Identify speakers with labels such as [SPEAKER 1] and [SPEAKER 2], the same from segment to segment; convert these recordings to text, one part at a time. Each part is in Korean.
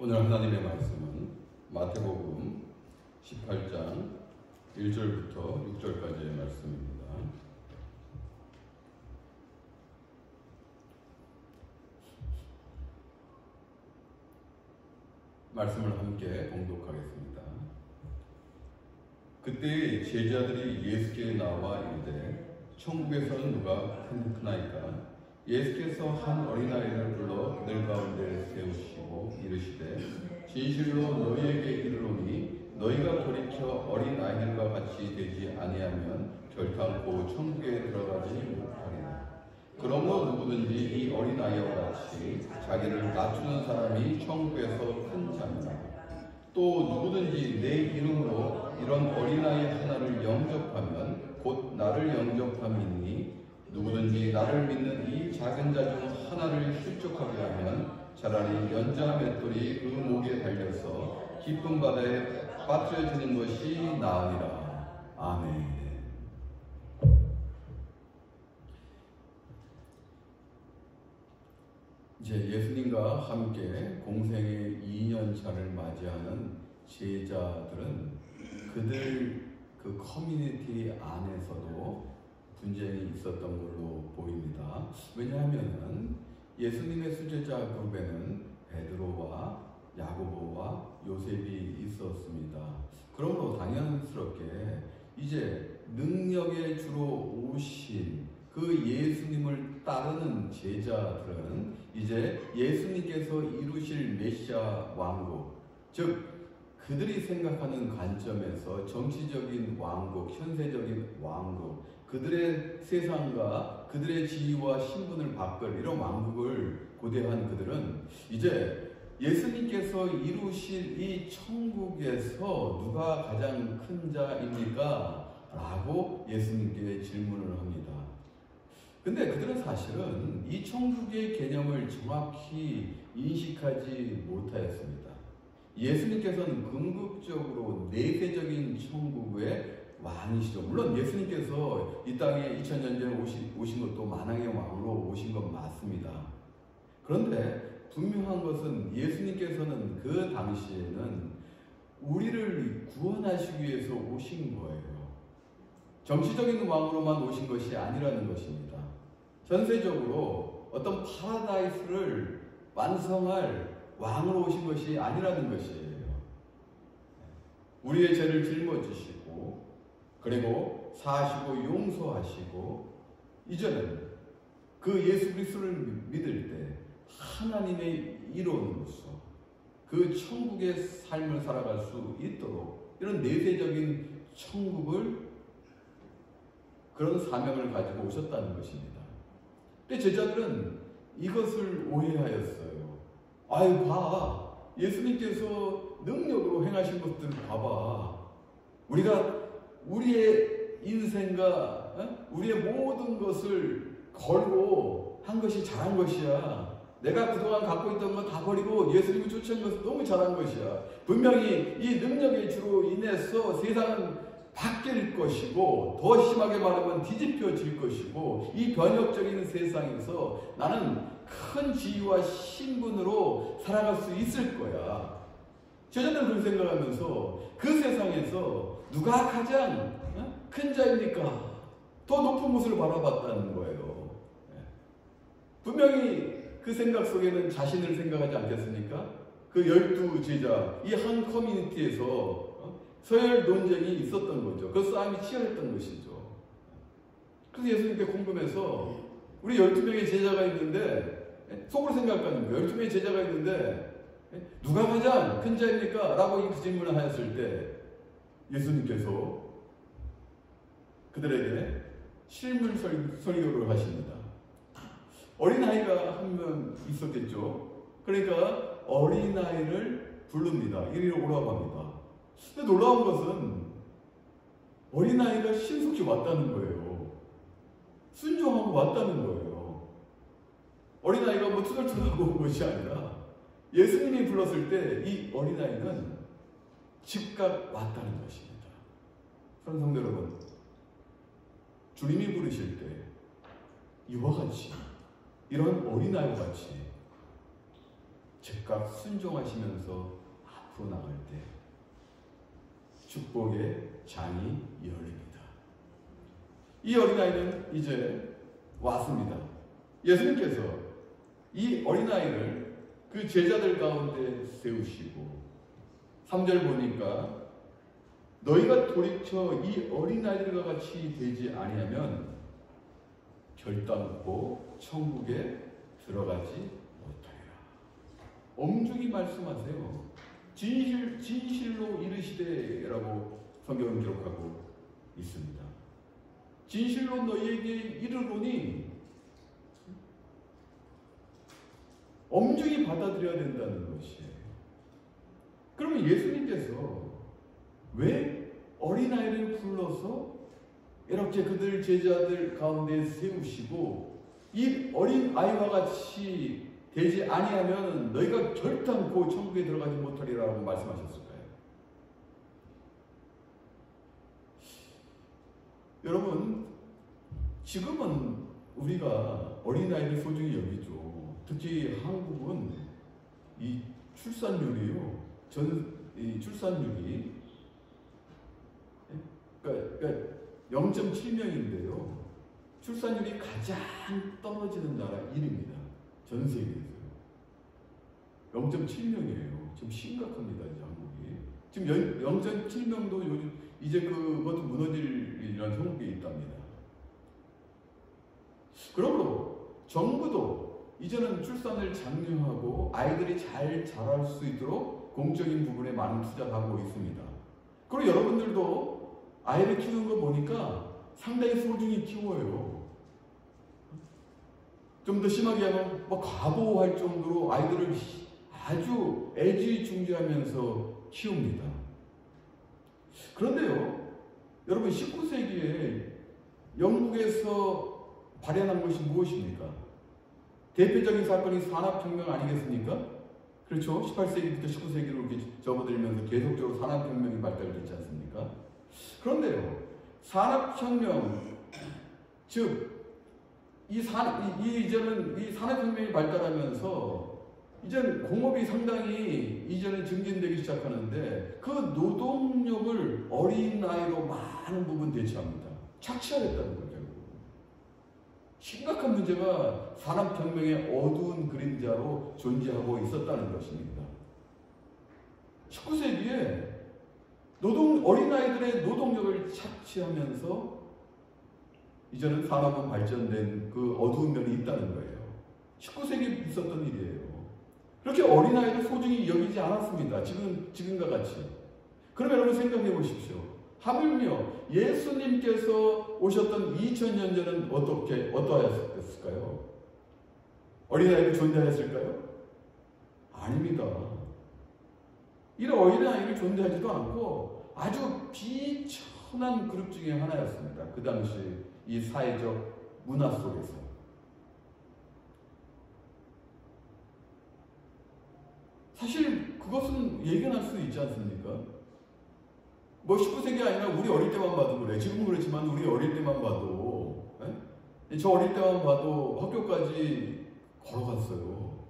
[SPEAKER 1] 오늘 하나님의 말씀은 마태복음 18장 1절부터 6절까지의 말씀입니다. 말씀을 함께 봉독하겠습니다. 그때 제자들이 예수께 나와 이르되 천국에서는 누가 크나이까? 예수께서 한 어린아이를 불러 그들 가운데 세우시고 이르시되 진실로 너희에게 이르노니 너희가 돌이켜 어린아이들과 같이 되지 아니하면 결탄코 천국에 들어가지 못하리라. 그러므로 누구든지 이 어린아이와 같이 자기를 낮추는 사람이 천국에서 큰 자니라. 또 누구든지 내 이름으로 이런 어린아이 하나를 영접하면 곧 나를 영접함이니 누구든지 나를 믿는 이 작은 자 중 하나를 실족하게 하면 차라리 연자 맷돌이 그 목에 달려서 깊은 바다에 빠뜨려지는 것이 나으니라. 아멘. 이제 예수님과 함께 공생의 2년차를 맞이하는 제자들은 그들 그 커뮤니티 안에서도 분쟁이 있었던 걸로 보입니다. 왜냐하면 예수님의 수제자 그룹에는 베드로와 야고보와 요셉이 있었습니다. 그러므로 당연스럽게 이제 능력의 주로 오신 그 예수님을 따르는 제자들은 이제 예수님께서 이루실 메시아 왕국, 즉 그들이 생각하는 관점에서 정치적인 왕국, 현세적인 왕국, 그들의 세상과 그들의 지위와 신분을 바꿀 이런 왕국을 고대한 그들은 이제 예수님께서 이루실 이 천국에서 누가 가장 큰 자입니까? 라고 예수님께 질문을 합니다. 근데 그들은 사실은 이 천국의 개념을 정확히 인식하지 못하였습니다. 예수님께서는 궁극적으로 내세적인 천국의 왕이시죠. 물론 예수님께서 이 땅에 2000년 전에 오신 것도 만왕의 왕으로 오신 건 맞습니다. 그런데 분명한 것은 예수님께서는 그 당시에는 우리를 구원하시기 위해서 오신 거예요. 정치적인 왕으로만 오신 것이 아니라는 것입니다. 전세적으로 어떤 파라다이스를 완성할 왕으로 오신 것이 아니라는 것이에요. 우리의 죄를 짊어지시고 그리고 사하시고 용서하시고 이제는 그 예수 그리스도를 믿을 때 하나님의 일원으로서 그 천국의 삶을 살아갈 수 있도록 이런 내세적인 천국을 그런 사명을 가지고 오셨다는 것입니다. 근데 제자들은 이것을 오해하였어요. 아유 봐, 예수님께서 능력으로 행하신 것들을 봐봐. 우리가 우리의 인생과 우리의 모든 것을 걸고 한 것이 잘한 것이야. 내가 그동안 갖고 있던 거 다 버리고 예수님을 쫓아온 것은 너무 잘한 것이야. 분명히 이 능력의 주로 인해서 세상은 바뀔 것이고 더 심하게 말하면 뒤집혀질 것이고 이 변혁적인 세상에서 나는 큰 지위와 신분으로 살아갈 수 있을 거야. 제자들은 그런 생각하면서 그 세상에서 누가 가장 큰 자입니까? 더 높은 곳을 바라봤다는 거예요. 분명히 그 생각 속에는 자신을 생각하지 않겠습니까? 그 12 제자, 이 한 커뮤니티에서 서열 논쟁이 있었던 거죠. 그 싸움이 치열했던 것이죠. 그래서 예수님께 궁금해서 우리 12명의 제자가 있는데 속으로 생각하는 거예요. 12명의 제자가 있는데 누가 가장 큰 자입니까? 라고 이 질문을 하였을 때 예수님께서 그들에게 실물 설교를 하십니다. 어린아이가 한 명 있었겠죠. 그러니까 어린아이를 부릅니다. 이리로 오라고 합니다. 근데 놀라운 것은 어린아이가 신속히 왔다는 거예요. 순종하고 왔다는 거예요. 어린아이가 뭐 투덜투덜하고 온 것이 아니라 예수님이 불렀을 때 이 어린아이는 즉각 왔다는 것입니다. 사랑하는 성도 여러분, 주님이 부르실 때 이와 같이 이런 어린아이와 같이 즉각 순종하시면서 앞으로 나갈 때 축복의 장이 열립니다. 이 어린아이는 이제 왔습니다. 예수님께서 이 어린아이를 그 제자들 가운데 세우시고 3절 보니까 너희가 돌이켜 이 어린아이들과 같이 되지 아니하면 결단코 천국에 들어가지 못하리라. 엄중히 말씀하세요. 진실로 이르시되라고 성경은 기록하고 있습니다. 진실로 너희에게 이르노니 엄중히 받아들여야 된다는 것이에요. 그러면 예수님께서 왜 어린아이를 불러서 이렇게 그들 제자들 가운데 세우시고 이 어린아이와 같이 되지 아니하면 너희가 결단코 천국에 들어가지 못하리라고 말씀하셨을까요? 여러분, 지금은 우리가 어린아이를 소중히 여기죠. 특히 한국은 이 출산율이요. 이 출산율이 그러니까 0.7명인데요. 출산율이 가장 떨어지는 나라 1위입니다. 전 세계에서요. 0.7명이에요. 좀 심각합니다, 이제 한국이. 지금 0.7명도 요즘 이제 그것도 무너질이라는 형국이 있답니다. 그러므로 정부도 이제는 출산을 장려하고 아이들이 잘 자랄 수 있도록 공적인 부분에 많은 투자하고 있습니다. 그리고 여러분들도 아이를 키우는 거 보니까 상당히 소중히 키워요. 좀 더 심하게 하면 과보할 정도로 아이들을 아주 애지중지하면서 키웁니다. 그런데요, 여러분 19세기에 영국에서 발현한 것이 무엇입니까? 대표적인 사건이 산업혁명 아니겠습니까? 그렇죠? 18세기부터 19세기로 이렇게 접어들면서 계속적으로 산업혁명이 발달됐지 않습니까? 그런데요, 산업혁명, 즉, 이제는 이 산업혁명이 발달하면서 이제는 공업이 상당히 이제는 증진되기 시작하는데 그 노동력을 어린아이로 많은 부분 대체합니다. 착취하겠다는 거죠. 심각한 문제가 산업혁명의 어두운 그림자로 존재하고 있었다는 것입니다. 19세기에 어린아이들의 노동력을 착취하면서 이제는 산업은 발전된 그 어두운 면이 있다는 거예요. 19세기에 있었던 일이에요. 그렇게 어린아이를 소중히 여기지 않았습니다. 지금과 같이. 그럼 여러분 생각해 보십시오. 하물며 예수님께서 오셨던 2000년 전은 어떠하였을까요? 어린아이를 존재하였을까요? 아닙니다. 이런 어린아이를 존재하지도 않고 아주 비천한 그룹 중에 하나였습니다. 그 당시 이 사회적 문화 속에서. 사실 그것은 예견할 수 있지 않습니까? 19세기 아니라 우리 어릴 때만 봐도 그래. 지금은 그렇지만 우리 어릴 때만 봐도, 저 어릴 때만 봐도 학교까지 걸어갔어요.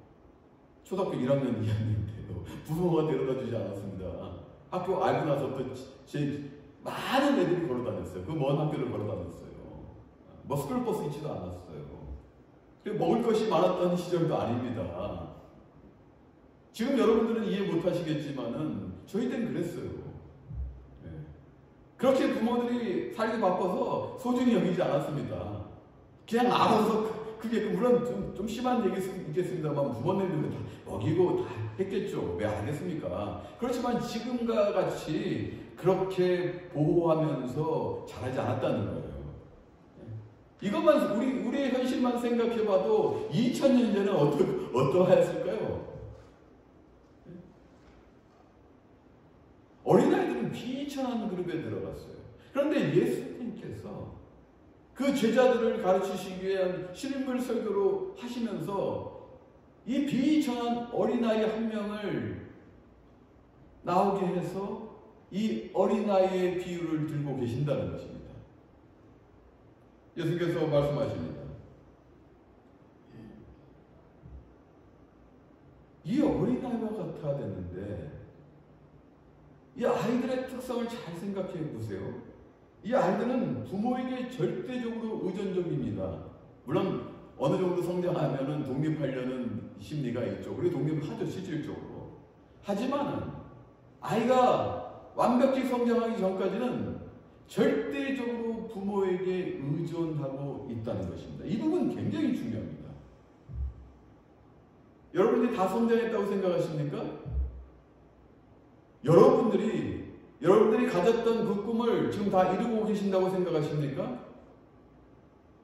[SPEAKER 1] 초등학교 1학년, 2학년인데요. 부모가 데려다 주지 않았습니다. 학교 알고 나서부터 많은 애들이 걸어 다녔어요. 그 먼 학교를 걸어 다녔어요. 스쿨버스 있지도 않았어요. 먹을 것이 많았던 시절도 아닙니다. 지금 여러분들은 이해 못 하시겠지만은 저희 때는 그랬어요. 그렇게 부모들이 살기 바빠서 소중히 여기지 않았습니다. 그냥 알아서 그게 물론 좀 심한 얘기 있겠습니다만 부모님들은 다 먹이고 다 했겠죠. 왜 안 했습니까? 그렇지만 지금과 같이 그렇게 보호하면서 자라지 않았다는 거예요. 이것만 우리의 현실만 생각해봐도 2000년 전에 어떠하였을까요? 어린아이들은 비천한 그룹에 들어갔어요. 그런데 예수님께서 그 제자들을 가르치시기 위한 실물 설교로 하시면서 이 비천한 어린아이 한 명을 나오게 해서 이 어린아이의 비유를 들고 계신다는 것입니다. 예수님께서 말씀하십니다. 이 어린아이와 같아야 됐는데, 이 아이들의 특성을 잘 생각해 보세요. 이 아이들은 부모에게 절대적으로 의존적입니다. 물론 어느 정도 성장하면은 독립하려는 심리가 있죠. 그리고 독립을 하죠, 실질적으로. 하지만 아이가 완벽히 성장하기 전까지는 절대적으로 부모에게 의존하고 있다는 것입니다. 이 부분 굉장히 중요합니다. 여러분들이 다 성장했다고 생각하십니까? 여러분들이 가졌던 그 꿈을 지금 다 이루고 계신다고 생각하십니까?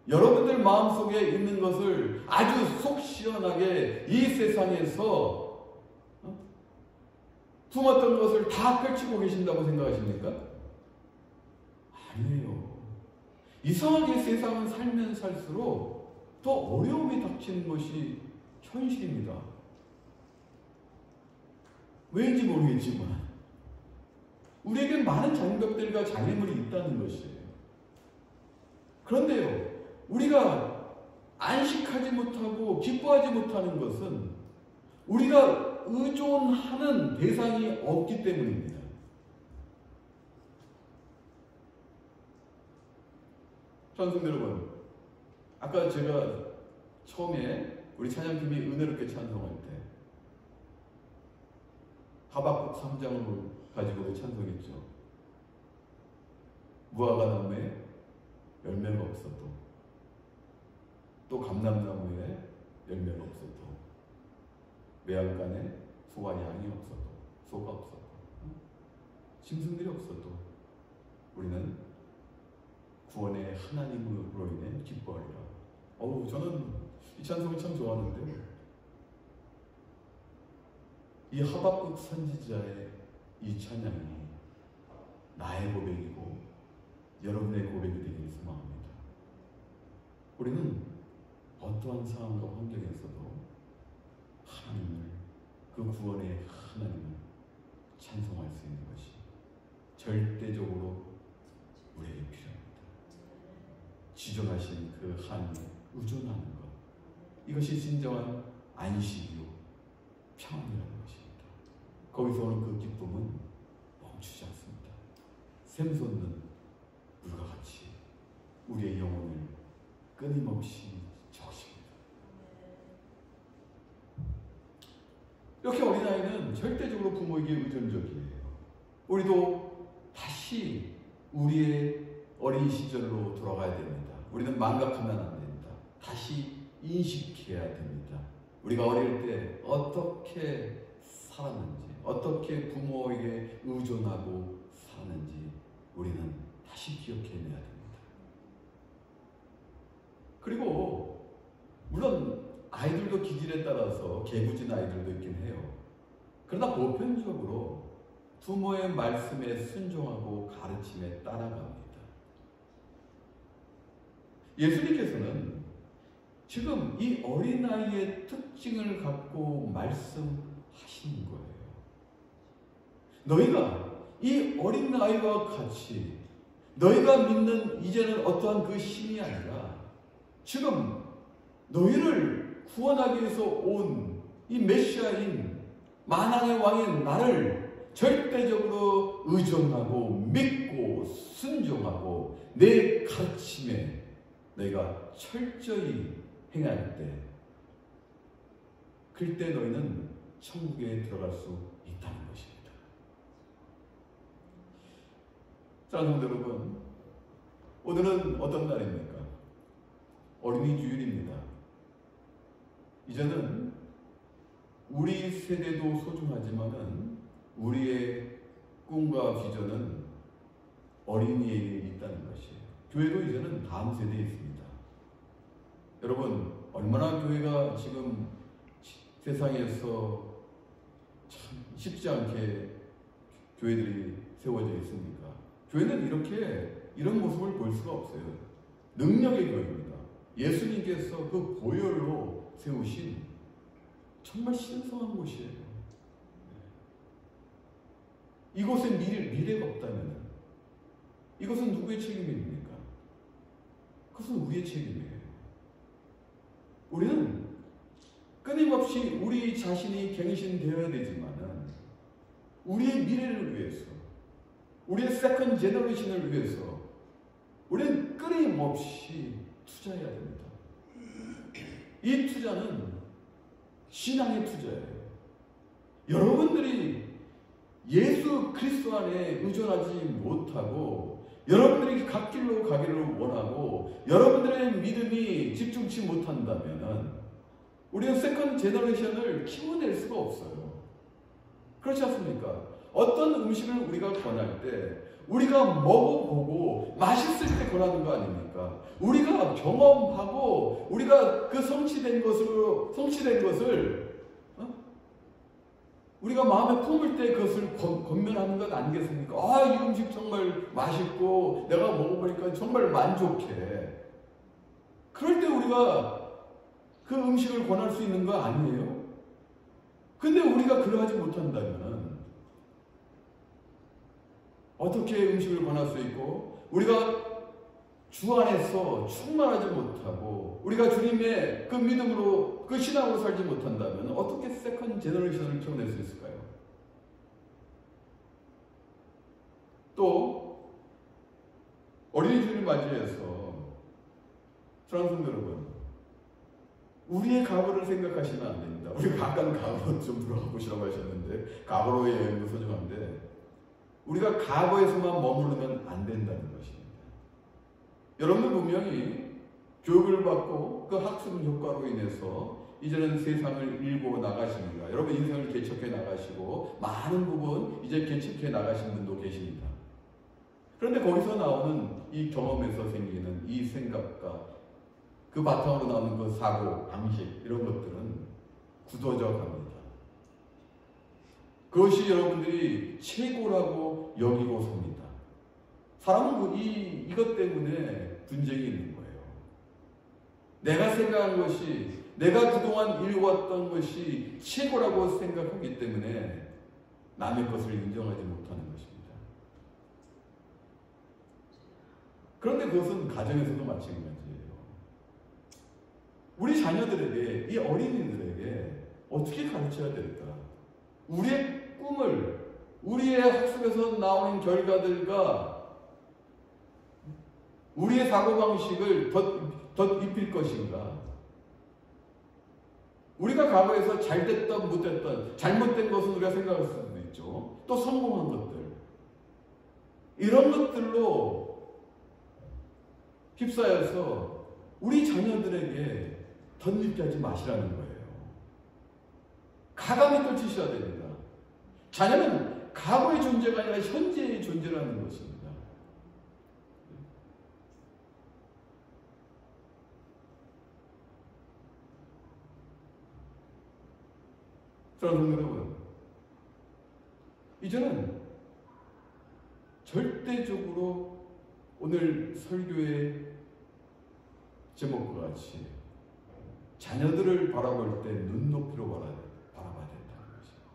[SPEAKER 1] 여러분들 마음속에 있는 것을 아주 속 시원하게 이 세상에서 품었던 것을 다 펼치고 계신다고 생각하십니까? 아니에요. 이상하게 세상은 살면 살수록 더 어려움이 닥치는 것이 현실입니다. 왜인지 모르겠지만 우리에겐 많은 장벽들과 장애물이 있다는 것이에요. 그런데요, 우리가 안식하지 못하고 기뻐하지 못하는 것은 우리가 의존하는 대상이 없기 때문입니다. 찬송 여러분, 아까 제가 처음에 우리 찬양팀이 은혜롭게 찬송할 때 하박국 3장을 가지고 찬송했죠. 무화과나무에 열매가 없어도, 또 감람나무에 열매가 없어도, 매양간에 소와 양이 없어도, 소가 없어도, 짐승들이 없어도 우리는 구원의 하나님으로 인해 기뻐하리라. 저는 이 찬송을 참 좋아하는데, 이 하박국 선지자의 이 찬양이 나의 고백이고 여러분의 고백이 되기를 소망합니다. 우리는 어떠한 상황과 환경에서도 하나님을, 그 구원의 하나님을 찬송할 수 있는 것이 절대적으로 우리에게 필요합니다. 지존하신 그 하나님에 의존하는 것, 이것이 진정한 안식이요 평안이라는 것입니다. 거기서 오는 그 기쁨은 멈추지 않습니다. 샘솟는 물과 같이 우리의 영혼을 끊임없이 적십니다. 이렇게 어린아이는 절대적으로 부모에게 의존적이에요. 우리도 다시 우리의 어린 시절로 돌아가야 됩니다. 우리는 망각하면 안 됩니다. 다시 인식해야 됩니다. 우리가 어릴 때 어떻게 살았는지, 어떻게 부모에게 의존하고 살았는지 우리는 다시 기억해내야 됩니다. 그리고 물론 아이들도 기질에 따라서 개구진 아이들도 있긴 해요. 그러나 보편적으로 부모의 말씀에 순종하고 가르침에 따라갑니다. 예수님께서는 지금 이 어린아이의 특징을 갖고 말씀하시는 거예요. 너희가 이 어린아이와 같이 너희가 믿는 이제는 어떠한 그 신이 아니라 지금 너희를 구원하기 위해서 온 이 메시아인 만왕의 왕인 나를 절대적으로 의존하고 믿고 순종하고 내 가르침에 너희가 철저히 행할 때, 그때 너희는 천국에 들어갈 수 있다는 것입니다. 사랑하는 여러분, 오늘은 어떤 날입니까? 어린이 주일입니다. 이제는 우리 세대도 소중하지만은 우리의 꿈과 비전은 어린이에게 있다는 것이에요. 교회도 이제는 다음 세대에 있습니다. 여러분, 얼마나 교회가 지금 세상에서 참 쉽지 않게 교회들이 세워져 있습니까? 교회는 이런 모습을 볼 수가 없어요. 능력의 교회입니다. 예수님께서 그 보혈로 세우신 정말 신성한 곳이에요. 이곳에 미래가 없다면 이것은 누구의 책임입니까? 그것은 우리의 책임이에요. 우리는 끊임없이 우리 자신이 갱신되어야 되지만은 우리의 미래를 위해서, 우리의 세컨 제너레이션을 위해서 우리는 끊임없이 투자해야 됩니다. 이 투자는 신앙의 투자예요. 여러분들이 예수 그리스도 안에 의존하지 못하고 여러분들이 갓 길로 가기를 원하고 여러분들의 믿음이 집중치 못한다면 우리는 세컨드 제너레이션을 키워낼 수가 없어요. 그렇지 않습니까? 어떤 음식을 우리가 권할 때 우리가 먹어보고 맛있을 때 권하는 거 아닙니까? 우리가 경험하고 우리가 그 성취된 것을 우리가 마음에 품을 때 그것을 권면하는 것 아니겠습니까? 아, 이 음식 정말 맛있고 내가 먹어보니까 정말 만족해. 그럴 때 우리가 그 음식을 권할 수 있는 거 아니에요? 근데 우리가 그러하지 못한다면 어떻게 음식을 권할 수 있고 우리가 주 안에서 충만하지 못하고 우리가 주님의 그 믿음으로 그 신앙으로 살지 못한다면 어떻게 세컨드 제너레이션을 키워낼 수 있을까요? 또 어린이주일을 맞이해서 사랑하는 성도 여러분, 우리의 과거를 생각하시면 안 됩니다. 우리가 아까 과거로 좀 들어가 보시라고 하셨는데 과거로의 여행도 소중한데 우리가 과거에서만 머무르면 안 된다는 것입니다. 여러분들 분명히 교육을 받고 그 학습 효과로 인해서 이제는 세상을 읽고 나가십니다. 여러분 인생을 개척해 나가시고 많은 부분 이제 개척해 나가신 분도 계십니다. 그런데 거기서 나오는 이 경험에서 생기는 이 생각과 그 바탕으로 나오는 그 사고, 방식 이런 것들은 굳어져 갑니다. 그것이 여러분들이 최고라고 여기고 섭니다. 사람은 이것 때문에 분쟁이 있는 거예요. 내가 생각한 것이, 내가 그동안 이루었던 것이 최고라고 생각하기 때문에 남의 것을 인정하지 못하는 것입니다. 그런데 그것은 가정에서도 마찬가지예요. 우리 자녀들에게, 이 어린이들에게 어떻게 가르쳐야 될까? 우리의 꿈을, 우리의 학습에서 나오는 결과들과 우리의 사고방식을 덧입힐 것인가? 우리가 과거에서 잘됐던 못됐던 잘못된 것은 우리가 생각할 수도 있죠. 또 성공한 것들, 이런 것들로 휩싸여서 우리 자녀들에게 덧입게 하지 마시라는 거예요. 가감히 떨치셔야 됩니다. 자녀는 과거의 존재가 아니라 현재의 존재라는 것입니다. 사랑하는 여러분, 이제는 절대적으로 오늘 설교의 제목과 같이 자녀들을 바라볼 때 눈높이로 바라봐야 된다는 것입니다.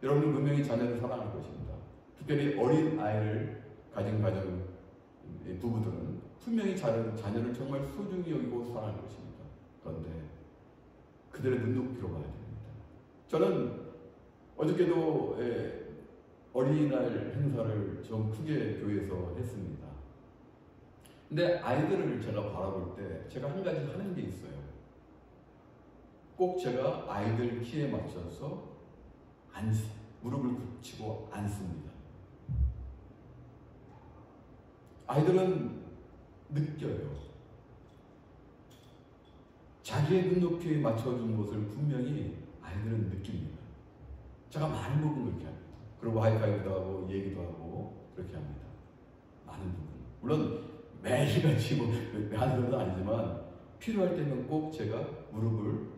[SPEAKER 1] 여러분은 분명히 자녀를 사랑할 것입니다. 특별히 어린 아이를 가진 가정 부부들은 분명히 자녀를 정말 소중히 여기고 사랑할 것입니다. 그런데 그들의 눈높이로 봐야 됩니다. 저는 어저께도 어린이날 행사를 좀 크게 교회에서 했습니다. 근데 아이들을 제가 바라볼 때 제가 한 가지 하는 게 있어요. 꼭 제가 아이들 키에 맞춰서 무릎을 굳히고 앉습니다. 아이들은 느껴요. 자기의 눈높이에 맞춰준 것을 분명히 아이들은 느낍니다. 제가 많은 부분 그렇게 합니다. 그리고 하이파이브도 하고 얘기도 하고 그렇게 합니다. 많은 부분. 물론 매일같이 하는 건 아니지만 필요할 때는 꼭 제가 무릎을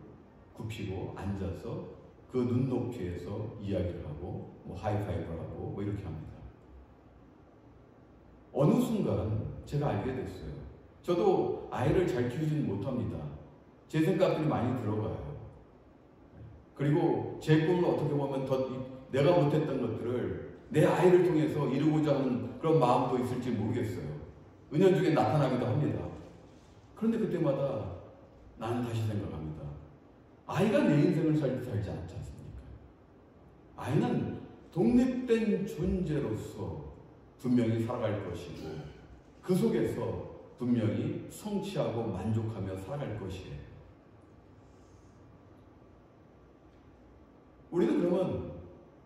[SPEAKER 1] 굽히고 앉아서 그 눈높이에서 이야기를 하고 하이파이브를 하고 이렇게 합니다. 어느 순간 제가 알게 됐어요. 저도 아이를 잘 키우지는 못합니다. 제 생각들이 많이 들어가요. 그리고 제 꿈을 어떻게 보면 내가 못했던 것들을 내 아이를 통해서 이루고자 하는 그런 마음도 있을지 모르겠어요. 은연중에 나타나기도 합니다. 그런데 그때마다 나는 다시 생각합니다. 아이가 내 인생을 살지 않지 않습니까? 아이는 독립된 존재로서 분명히 살아갈 것이고 그 속에서 분명히 성취하고 만족하며 살아갈 것이에요. 우리는 그러면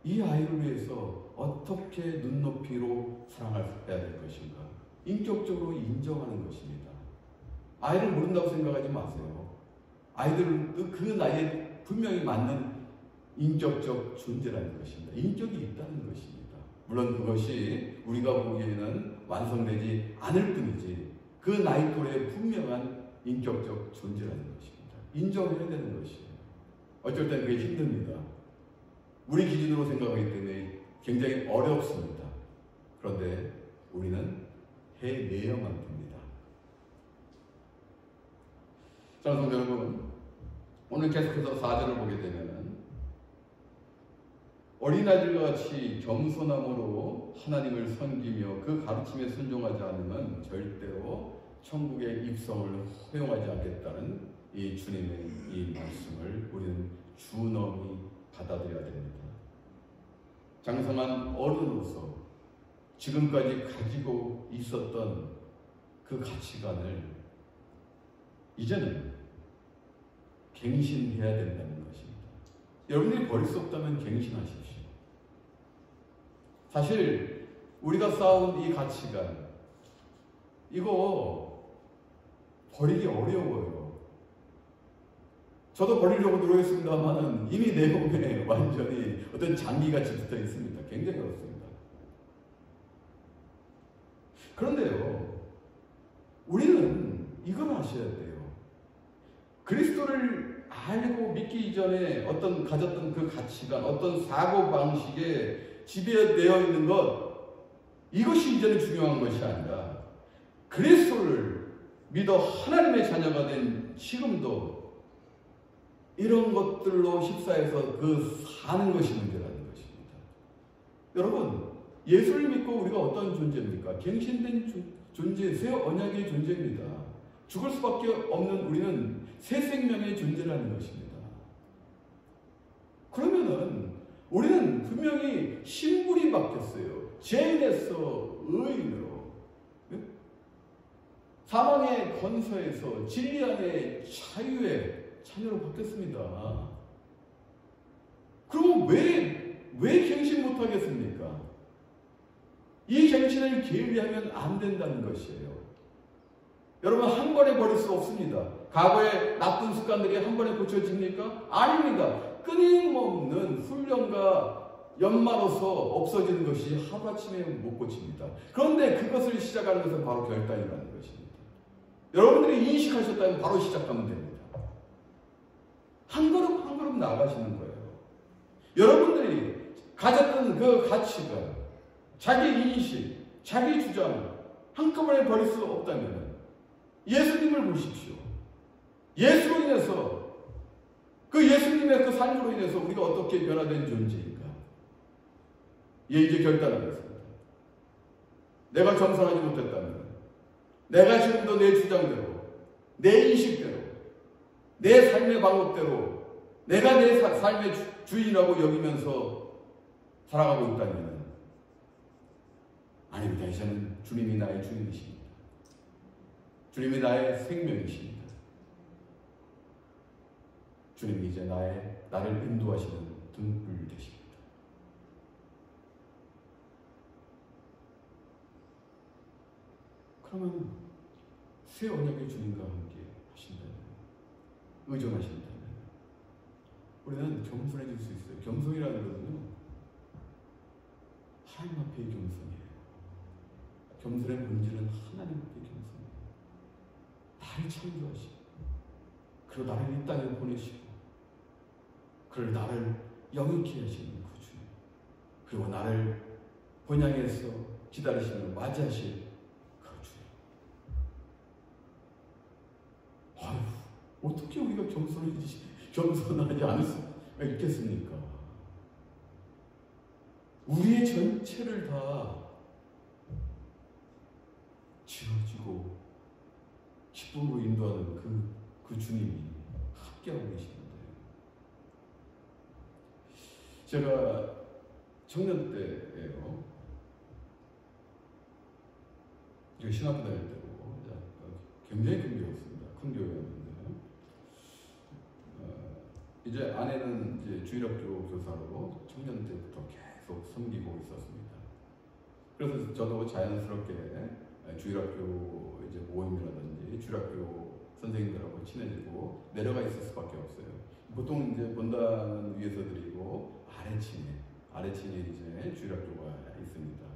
[SPEAKER 1] 이 아이를 위해서 어떻게 눈높이로 사랑해야 될 것인가? 인격적으로 인정하는 것입니다. 아이를 모른다고 생각하지 마세요. 아이들은 그 나이에 분명히 맞는 인격적 존재라는 것입니다. 인격이 있다는 것입니다. 물론 그것이 우리가 보기에는 완성되지 않을 뿐이지 그 나이 또래의 분명한 인격적 존재라는 것입니다. 인정해야 되는 것이에요. 어쩔 땐 그게 힘듭니다. 우리 기준으로 생각하기 때문에 굉장히 어렵습니다. 그런데 우리는 해내야만 됩니다. 자, 성도 여러분, 오늘 계속해서 4절을 보게 되면 어린아이들과 같이 겸손함으로 하나님을 섬기며 그 가르침에 순종하지 않으면 절대로 천국의 입성을 허용하지 않겠다는 이 주님의 이 말씀을 우리는 준엄히 받아들여야 됩니다. 장성한 어른으로서 지금까지 가지고 있었던 그 가치관을 이제는 갱신해야 된다는 것입니다. 여러분들이 버릴 수 없다면 갱신하십시오. 사실 우리가 쌓아온 이 가치관 이거 버리기 어려워요. 저도 버리려고 노력했습니다만은 이미 내 몸에 완전히 어떤 장기같이 붙어 있습니다. 굉장히 어렵습니다. 그런데요, 우리는 이걸 아셔야 돼요. 그리스도를 알고 믿기 이전에 어떤 가졌던 그 가치관, 어떤 사고방식에 지배되어 있는 것, 이것이 이제는 중요한 것이 아니라 그리스도를 믿어 하나님의 자녀가 된 지금도 이런 것들로 휩싸여서 그 사는 것이 문제라는 것입니다. 여러분, 예수를 믿고 우리가 어떤 존재입니까? 갱신된 존재, 새 언약의 존재입니다. 죽을 수밖에 없는 우리는 새 생명의 존재라는 것입니다. 그러면은 우리는 분명히 신분이 바뀌었어요. 죄인에서 의인으로, 사망의 권세에서 진리 안의 자유의 자녀로 바뀌었습니다. 그럼 왜 갱신 못하겠습니까? 이 갱신을 게을리하면 안 된다는 것이에요. 여러분, 한 번에 버릴 수 없습니다. 과거의 나쁜 습관들이 한 번에 고쳐집니까? 아닙니다. 끊임없는 훈련과 연마로서 없어지는 것이 하루아침에 못 고칩니다. 그런데 그것을 시작하는 것은 바로 결단이라는 것입니다. 여러분들이 인식하셨다면 바로 시작하면 됩니다. 한 걸음 한 걸음 나아가시는 거예요. 여러분들이 가졌던 그 가치가 자기 인식, 자기 주장 한꺼번에 버릴 수 없다면 예수님을 보십시오. 예수로 인해서 그 예수님의 그 삶으로 인해서 우리가 어떻게 변화된 존재인가? 이제 결단하겠습니다. 내가 겸손하지 못했다면 내가 지금도 내 주장대로, 내 인식대로, 내 삶의 방법대로 내가 내 삶의 주인이라고 여기면서 살아가고 있다면 아닙니다. 이제는 주님이 나의 주인이십니다. 주님이 나의 생명이십니다. 주님이 이제 나를 인도하시는 등불 되십니다. 그러면 새 언약의 주님과 함께 하신다면, 의존하신다면 우리는 겸손해질 수 있어요. 겸손이라는 것은요, 하나님 앞의 겸손이에요. 겸손의 본질은 하나님 앞의 겸손이에요. 나를 창조하시고, 그리고 나를 이 땅에 보내시고, 그를 나를 영육케 하시는 그 주님, 그리고 나를 본향에서 기다리시며 맞이하실 그 주님. 아유, 어떻게 우리가 겸손하지 않을 수가 있겠습니까? 우리의 전체를 다 지어지고 기쁨으로 인도하는 그 주님이 함께하고 계시는데 제가 청년 때예요. 제가 신학교 다닐 때고 굉장히 큰 교회였습니다. 큰 교회였는데 이제 아내는 이제 주일학교 교사로 청년 때부터 계속 섬기고 있었습니다. 그래서 저도 자연스럽게 주일학교 이제 모임이라든지 주일학교 선생님들하고 친해지고 내려가 있을 수밖에 없어요. 보통 이제 본당 위에서 드리고 아래층에 이제 주일학교가 있습니다.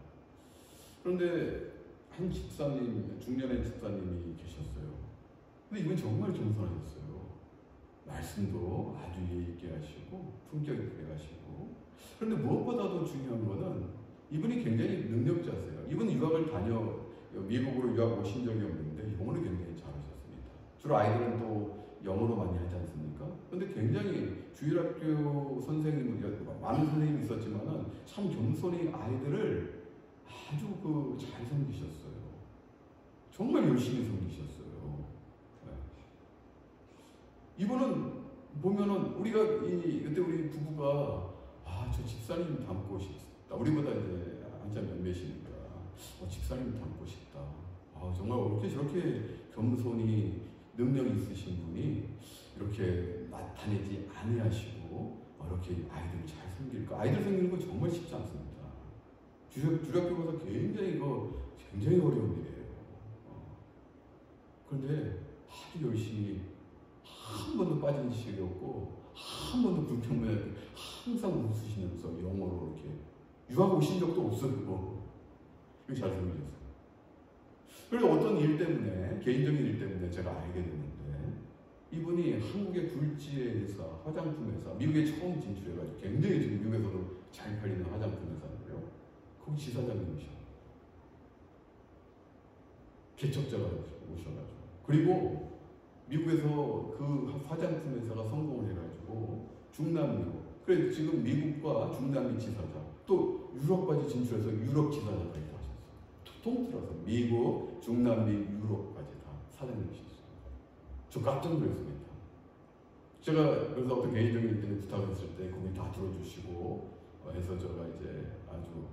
[SPEAKER 1] 그런데 한 집사님, 중년의 집사님이 계셨어요. 근데 이분 정말 겸손하셨어요. 말씀도 아주 예의 있게 하시고 품격 있게 하시고, 그런데 무엇보다도 중요한 거는 이분이 굉장히 능력자세요. 이분 미국으로 유학 오신 적이 없는데 영어를 굉장히 잘하셨습니다. 주로 아이들은 또 영어로 많이 하지 않습니까? 그런데 굉장히 주일학교 선생님, 많은 선생님이 있었지만은 참 겸손히 아이들을 아주 잘 섬기셨어요. 정말 열심히 섬기셨어요. 이분은 보면은 우리가 그때 우리 부부가 저 집사님 닮고 싶다. 우리보다 이제 한참 연배시니까 집사님 닮고 싶다. 정말 어떻게 저렇게 겸손히 능력이 있으신 분이 이렇게 나타내지 아니하시고 이렇게 아이들을 잘 섬길까? 아이들 섬기는 건 정말 쉽지 않습니다. 주력교 가서 굉장히 어려운 일이에요. 그런데 아주 열심히 한 번도 빠진 적이 없고 한 번도 불평만 항상 웃으시면서 영어로 이렇게 유학 오신 적도 없었고 잘 섬기셨어요. 그래서 어떤 일 때문에, 개인적인 일 때문에 제가 알게 됐는데 이분이 한국의 굴지의 회사, 화장품 회사, 미국에 처음 진출해가지고 굉장히 지금 미국에서도 잘 팔리는 화장품 회사인데요. 거기 지사장님이셔. 개척자가 오셔가지고. 그리고 미국에서 그 화장품 회사가 성공을 해가지고 중남미로. 그래서 지금 미국과 중남미 지사장, 또 유럽까지 진출해서 유럽 지사장까지 하셨어요. 통틀어서 미국, 중남미, 유럽까지 다 사장님이셨어요. 저 깜짝 놀랐습니다. 제가 그래서 어떤 개인적인 일 때문에 부탁했을 때 그분이 다 들어주시고 해서 제가 이제 아주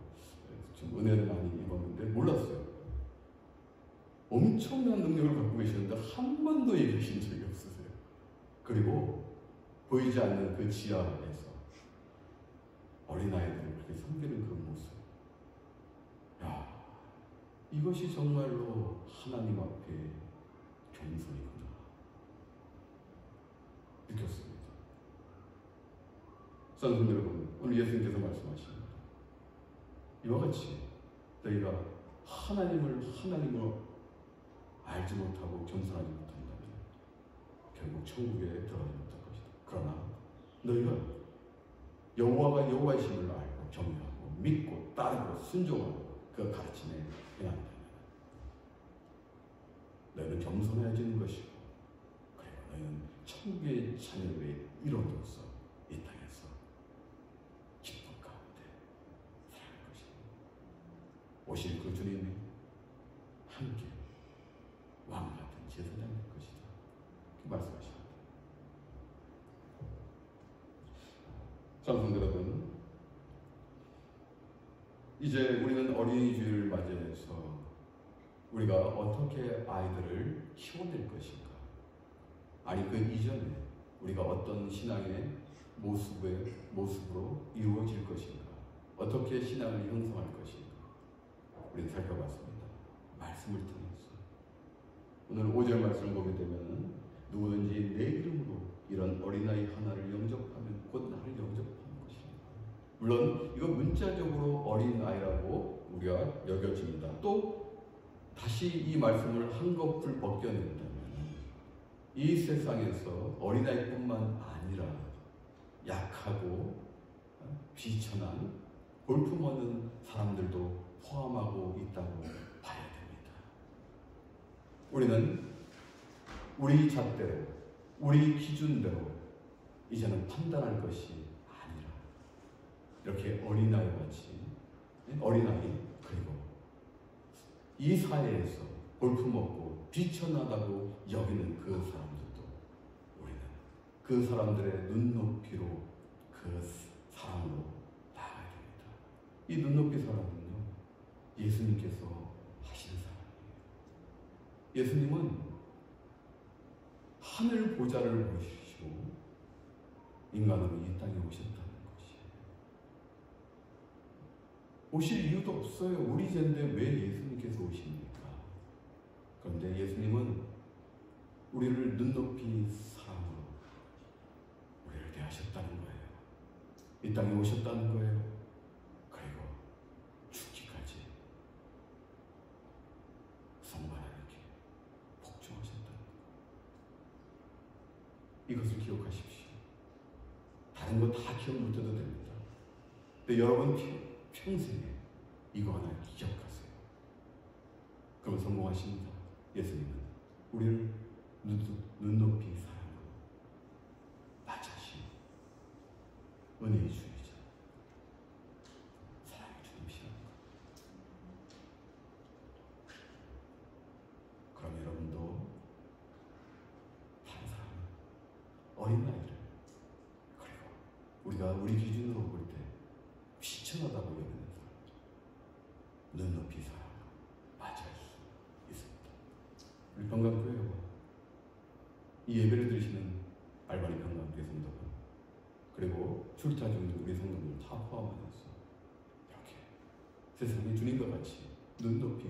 [SPEAKER 1] 좀 은혜를 많이 입었는데 몰랐어요. 엄청난 능력을 갖고 계시는데 한 번도 얘기하신 적이 없으세요. 그리고 보이지 않는 그 지하에서 어린아이들을 그렇게 섬기는 그 모습. 이것이 정말로 하나님 앞에 겸손이구나 느꼈습니다. 사랑하는 여러분, 오늘 예수님께서 말씀하십니다. 이와 같이 너희가 하나님을 알지 못하고 겸손하지 못한다면 결국 천국에 들어가지 못할 것이다. 그러나 너희가 여호와가 여호와이심을 알고 경외하고 믿고 따르고 순종하고 그 가르침에 행한다면 너희는 겸손해지는 것이고, 그리고 너희는 천국의 자녀의 일원으로서 이 땅에서 기쁨 가운데 살아갈 것입니다. 오실 그 주님이 함께 왕 같은 제사장이 될 것이다. 말씀하십니다. 사랑하는 여러분, 이제 우리는 어린이 주일을 맞이해서 우리가 어떻게 아이들을 키워낼 것인가? 아니 그 이전에 우리가 어떤 신앙의 모습으로 이루어질 것인가? 어떻게 신앙을 형성할 것인가? 우리는 살펴봤습니다. 말씀을 통해서. 오늘 5절 말씀을 보게 되면 누구든지 내 이름으로 이런 어린아이 하나를 영접하면 곧 나를 영접하는 것입니다. 물론 이거 문자적으로 어린아이라고 우리가 여겨집니다. 또 다시 이 말씀을 한꺼풀 벗겨낸다면 이 세상에서 어린아이뿐만 아니라 약하고 비천한 볼품없는 사람들도 포함하고 있다고 봐야 됩니다. 우리는 우리 잣대로, 우리 기준대로 이제는 판단할 것이 아니라 이렇게 어린아이 같이, 어린아이, 그리고 이 사회에서 볼품없고 비천하다고 여기는 그 사람들도 우리는 그 사람들의 눈높이로 그 사람으로 이 눈높이 사랑은요, 예수님께서 하시는 사랑이에요. 예수님은 하늘 보좌를 보시고 인간으로 이 땅에 오셨다는 것이에요. 오실 이유도 없어요. 우리 죄인데 왜 예수님께서 오십니까? 그런데 예수님은 우리를 눈높이 사랑으로 우리를 대하셨다는 거예요. 이 땅에 오셨다는 거예요. 그리고 죽기까지 성부 하나님께 복종하셨다는 거예요. 이것을 기억하십시오. 다른 거 다 기억 못해도 됩니다. 근데 여러분 평생에 이거 하나 기억하세요. 그럼 성공하십니다. 예수님은 우리를 눈높이 사랑으로 맞으신 은혜의 주이자 사랑의 주님이십니다. 그럼 여러분도 다른 사람, 어린아이를, 그리고 우리가 우리 기준으로 볼 때 비천하다고 여기는 사람들, 눈높이 사랑으로 맞이할 수 있습니다. 우리 평강교회와 이 예배를 드리시는 알바리 평강교회 성도분, 그리고 출타 중 우리 성도들 다 포함하여서 이렇게 세상에 주님과 같이 눈높이